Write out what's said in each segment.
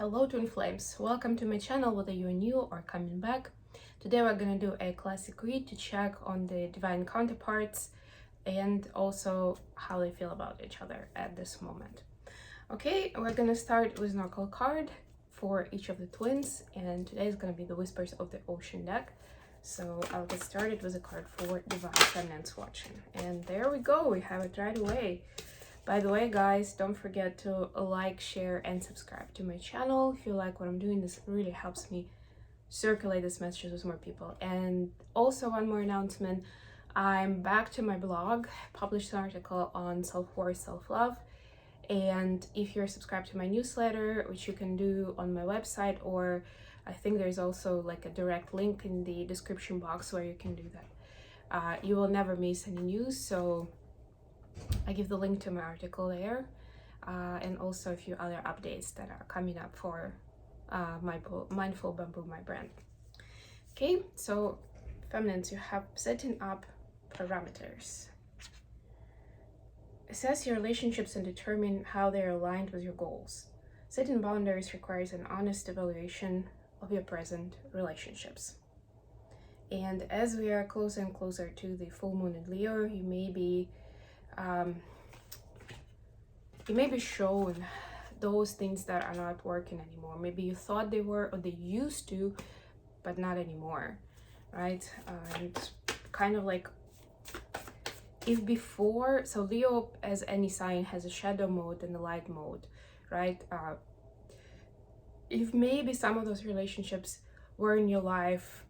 Hello Twin Flames, welcome to my channel whether you're new or coming back. Today we're gonna do a classic read to check on the divine counterparts and also how they feel about each other at this moment. Okay, we're gonna start with an oracle card for each of the twins, and today is gonna be the Whispers of the Ocean deck. So I'll get started with a card for divine feminines watching. And there we go, we have it right away. By the way, guys, don't forget to like, share, and subscribe to my channel. If you like what I'm doing, this really helps me circulate this message with more people. And also, one more announcement. I'm back to my blog, published an article on self-worth, self-love. And if you're subscribed to my newsletter, which you can do on my website, or I think there's also like a direct link in the description box where you can do that. You will never miss any news, so I give the link to my article there, and also a few other updates that are coming up for my Mindful Bamboo, my brand. Okay, so feminines, you have setting up parameters. Assess your relationships and determine how they are aligned with your goals. Setting boundaries requires an honest evaluation of your present relationships. And as we are closer and closer to the full moon in Leo, you may be shown those things that are not working anymore. Maybe you thought they were, or they used to, but not anymore, right? And kind of like, if before, so Leo, as any sign, has a shadow mode and a light mode, right? If maybe some of those relationships were in your life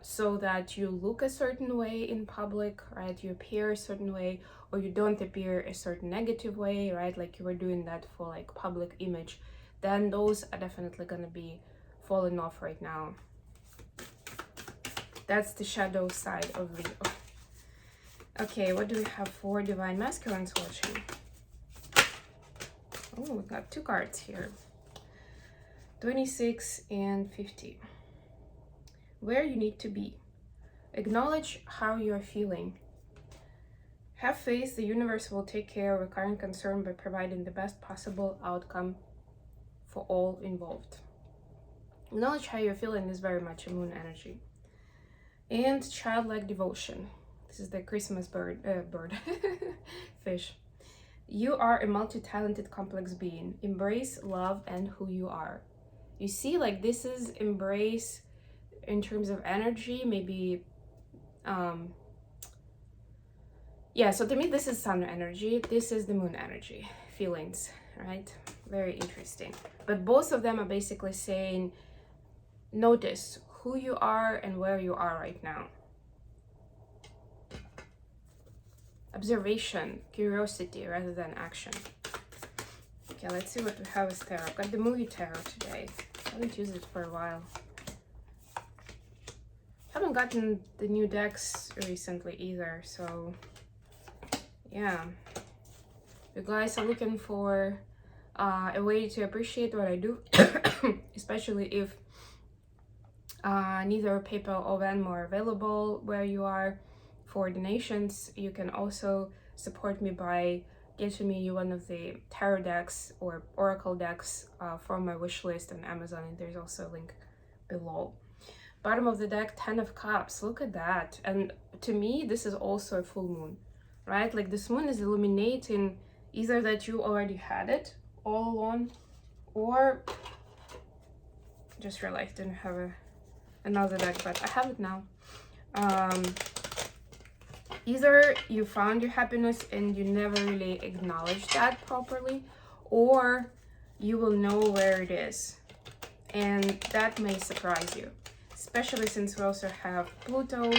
so that you look a certain way in public, right? You appear a certain way, or you don't appear a certain negative way, right? Like you were doing that for like public image, then those are definitely gonna be falling off right now. That's the shadow side of Leo. Okay, what do we have for divine masculines watching? Oh, we got two cards here. 26 and 50. Where you need to be. Acknowledge how you are feeling. Have faith the universe will take care of your current concern by providing the best possible outcome for all involved. Acknowledge how you're feeling is very much a moon energy. And childlike devotion. This is the Christmas fish. You are a multi-talented, complex being. Embrace, love, and who you are. You see, like this is embrace in terms of energy, maybe yeah, so to me this is sun energy, this is the moon energy, feelings, right? Very interesting. But both of them are basically saying notice who you are and where you are right now. Observation, curiosity rather than action. Okay, let's see what we have with tarot. I've got the movie tarot today. I haven't used it for a while. Haven't gotten the new decks recently either, so yeah. You guys are looking for a way to appreciate what I do, especially if neither PayPal or Venmo are available where you are for donations. You can also support me by getting me one of the tarot decks or oracle decks from my wish list on Amazon, and there's also a link below. Bottom of the deck, 10 of Cups. Look at that. And to me, this is also a full moon, right? Like this moon is illuminating either that you already had it all along, or just realized I didn't have another deck, but I have it now. Either you found your happiness and you never really acknowledged that properly, or you will know where it is, and that may surprise you, especially since we also have Pluto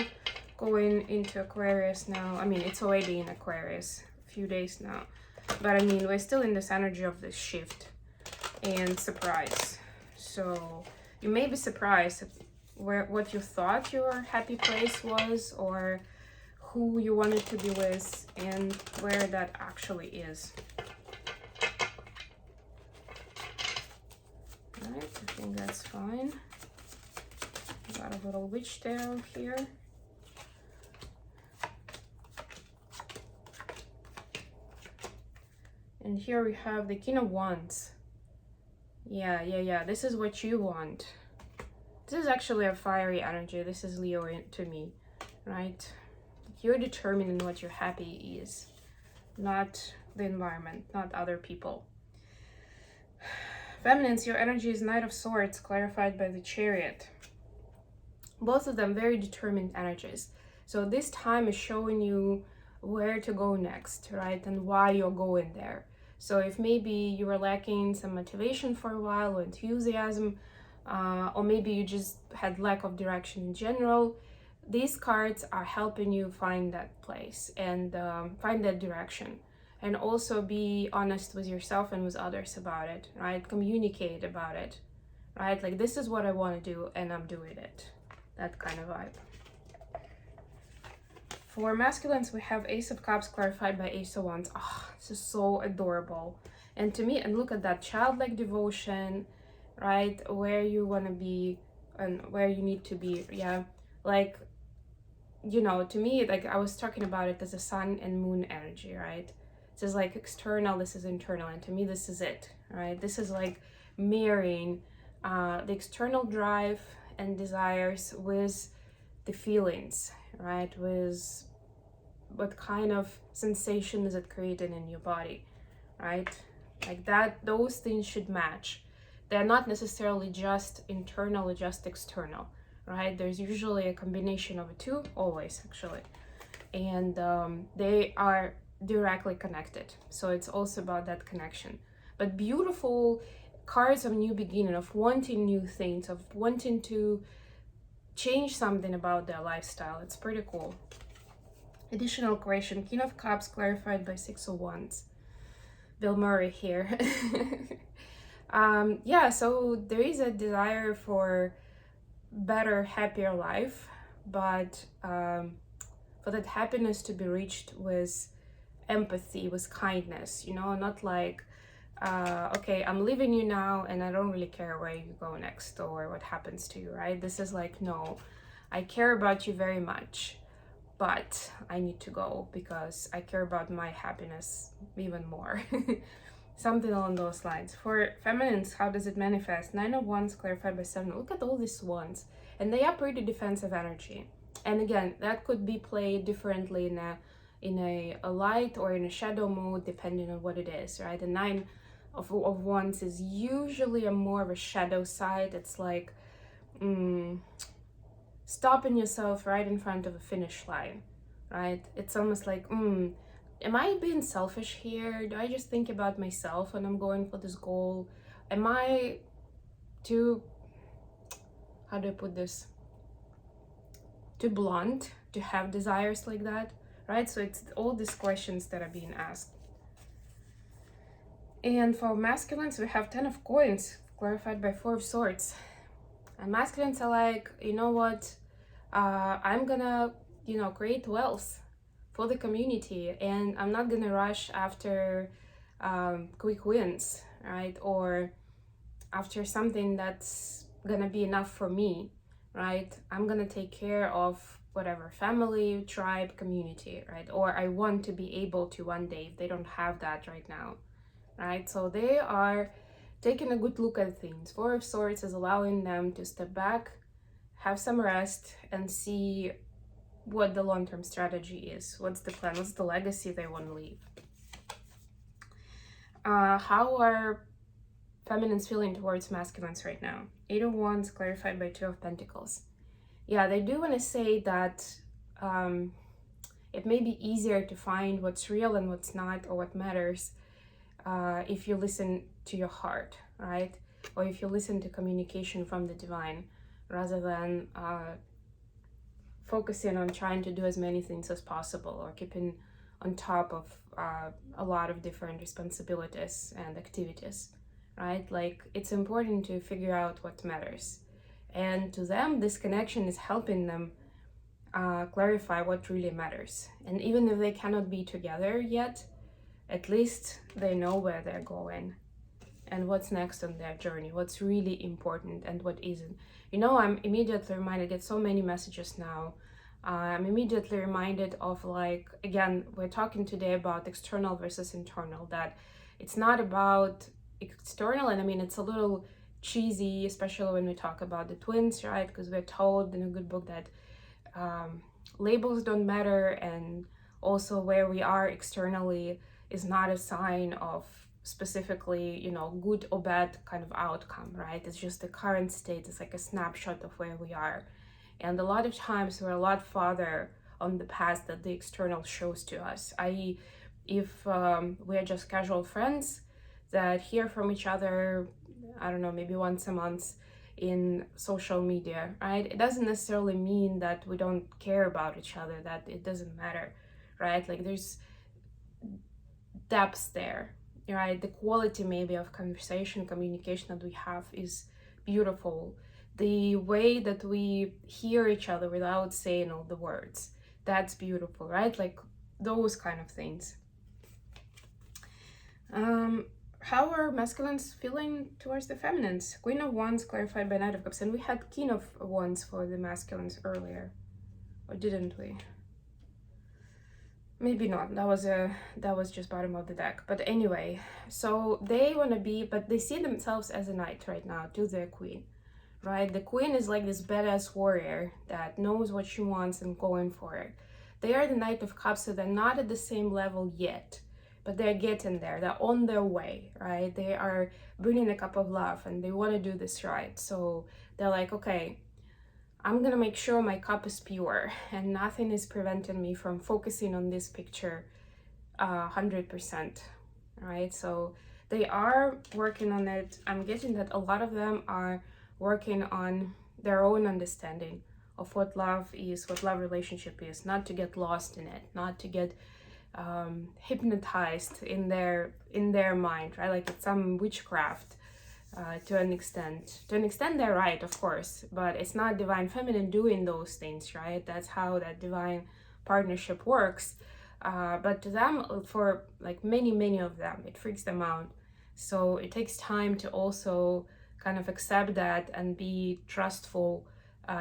going into Aquarius now. I mean, it's already in Aquarius a few days now, but I mean, we're still in this energy of this shift and surprise. So you may be surprised at what you thought your happy place was, or who you wanted to be with, and where that actually is. Alright, I think that's fine. Got a little witch tarot here. And here we have the King of Wands. Yeah. This is what you want. This is actually a fiery energy. This is Leo to me, right? You're determining what your happy is, not the environment, not other people. Feminines, your energy is Knight of Swords, clarified by the Chariot. Both of them very determined energies. So this time is showing you where to go next, right? And why you're going there. So if maybe you were lacking some motivation for a while or enthusiasm, or maybe you just had lack of direction in general, these cards are helping you find that place and find that direction. And also be honest with yourself and with others about it, right? Communicate about it, right? Like, this is what I want to do and I'm doing it. That kind of vibe. For masculines, we have Ace of Cups clarified by Ace of Wands. Oh, this is so adorable. And to me, and look at that childlike devotion, right? Where you want to be and where you need to be. Yeah, like, you know, to me, like I was talking about it as a sun and moon energy, right? This is like external, this is internal. And to me, this is it, right? This is like mirroring the external drive and desires with the feelings, right? With what kind of sensation is it creating in your body, right? Like that, those things should match. They're not necessarily just internal or just external, right? There's usually a combination of the two, always actually. And they are directly connected. So it's also about that connection. But beautiful cards of new beginning, of wanting new things, of wanting to change something about their lifestyle. It's pretty cool. Additional question, King of Cups clarified by Six of Wands. Bill Murray here. Yeah, so there is a desire for better, happier life, but for that happiness to be reached with empathy, with kindness, you know, not like, okay, I'm leaving you now and I don't really care where you go next or what happens to you, right? This is like, no, I care about you very much, but I need to go because I care about my happiness even more. Something along those lines. For feminines, how does it manifest? Nine of Wands clarified by Seven. Look at all these wands, and they are pretty defensive energy. And again, that could be played differently in a light or in a shadow mode, depending on what it is, right? The Nine of Wands is usually a more of a shadow side. It's like stopping yourself right in front of a finish line, right? It's almost like, am I being selfish here? Do I just think about myself when I'm going for this goal? Am I too, how do I put this? Too blunt to have desires like that, right? So it's all these questions that are being asked. And for masculines, we have 10 of Coins, clarified by 4 of Swords. And masculines are like, you know what? I'm gonna, you know, create wealth for the community, and I'm not gonna rush after quick wins, right? Or after something that's gonna be enough for me, right? I'm gonna take care of whatever family, tribe, community, right? Or I want to be able to one day if they don't have that right now, right? So they are taking a good look at things. 4 of Swords is allowing them to step back, have some rest, and see what the long-term strategy is. What's the plan? What's the legacy they want to leave? How are feminines feeling towards masculines right now? 8 of Wands clarified by 2 of Pentacles. Yeah, they do want to say that it may be easier to find what's real and what's not, or what matters, if you listen to your heart, right? Or if you listen to communication from the divine, rather than focusing on trying to do as many things as possible, or keeping on top of a lot of different responsibilities and activities, right? Like, it's important to figure out what matters. And to them, this connection is helping them clarify what really matters. And even if they cannot be together yet, at least they know where they're going and what's next on their journey, what's really important and what isn't. You know, I'm immediately reminded, I get so many messages now. I'm immediately reminded of, like, again, we're talking today about external versus internal, that it's not about external. And I mean, it's a little cheesy, especially when we talk about the twins, right? Because we're told in a good book that labels don't matter, and also where we are externally is not a sign of specifically, you know, good or bad kind of outcome, right? It's just the current state. It's like a snapshot of where we are. And a lot of times we're a lot farther on the past that the external shows to us, i.e. if we are just casual friends that hear from each other, I don't know, maybe once a month in social media, right? It doesn't necessarily mean that we don't care about each other, that it doesn't matter, right? Like there's depth there, right? The quality maybe of conversation, communication that we have is beautiful. The way that we hear each other without saying all the words, that's beautiful, right? Like those kind of things. How are masculines feeling towards the feminines? Queen of Wands clarified by Knight of Cups, and we had King of Wands for the masculines earlier, or didn't we? Maybe not. That was just bottom of the deck. But anyway, so they want to be, but they see themselves as a knight right now to their queen, right? The queen is like this badass warrior that knows what she wants and going for it. They are the Knight of Cups, so they're not at the same level yet, but they're getting there. They're on their way, right? They are bringing a cup of love and they want to do this right. So they're like, okay, I'm gonna make sure my cup is pure and nothing is preventing me from focusing on this picture 100%, right? So they are working on it. I'm getting that a lot of them are working on their own understanding of what love is, what love relationship is, not to get lost in it, not to get hypnotized in their mind, right? Like it's some witchcraft. To an extent. To an extent, they're right, of course, but it's not divine feminine doing those things, right? That's how that divine partnership works. But to them, for like many of them, it freaks them out. So it takes time to also kind of accept that and be trustful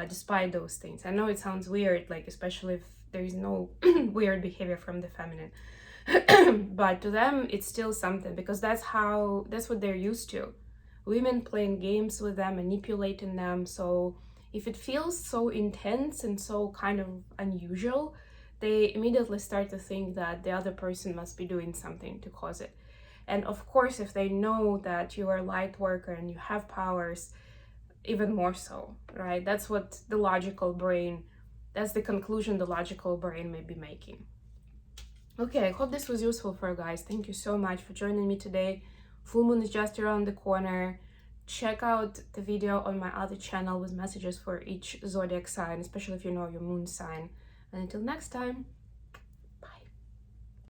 despite those things. I know it sounds weird, like especially if there is no weird behavior from the feminine. But to them, it's still something, because that's what they're used to. Women playing games with them, manipulating them. So if it feels so intense and so kind of unusual, they immediately start to think that the other person must be doing something to cause it. And of course, if they know that you are a light worker and you have powers, even more so, right? That's what the logical brain, that's the conclusion the logical brain may be making. Okay, I hope this was useful for you guys. Thank you so much for joining me today. Full moon is just around the corner. Check out the video on my other channel with messages for each zodiac sign, especially if you know your moon sign. And until next time.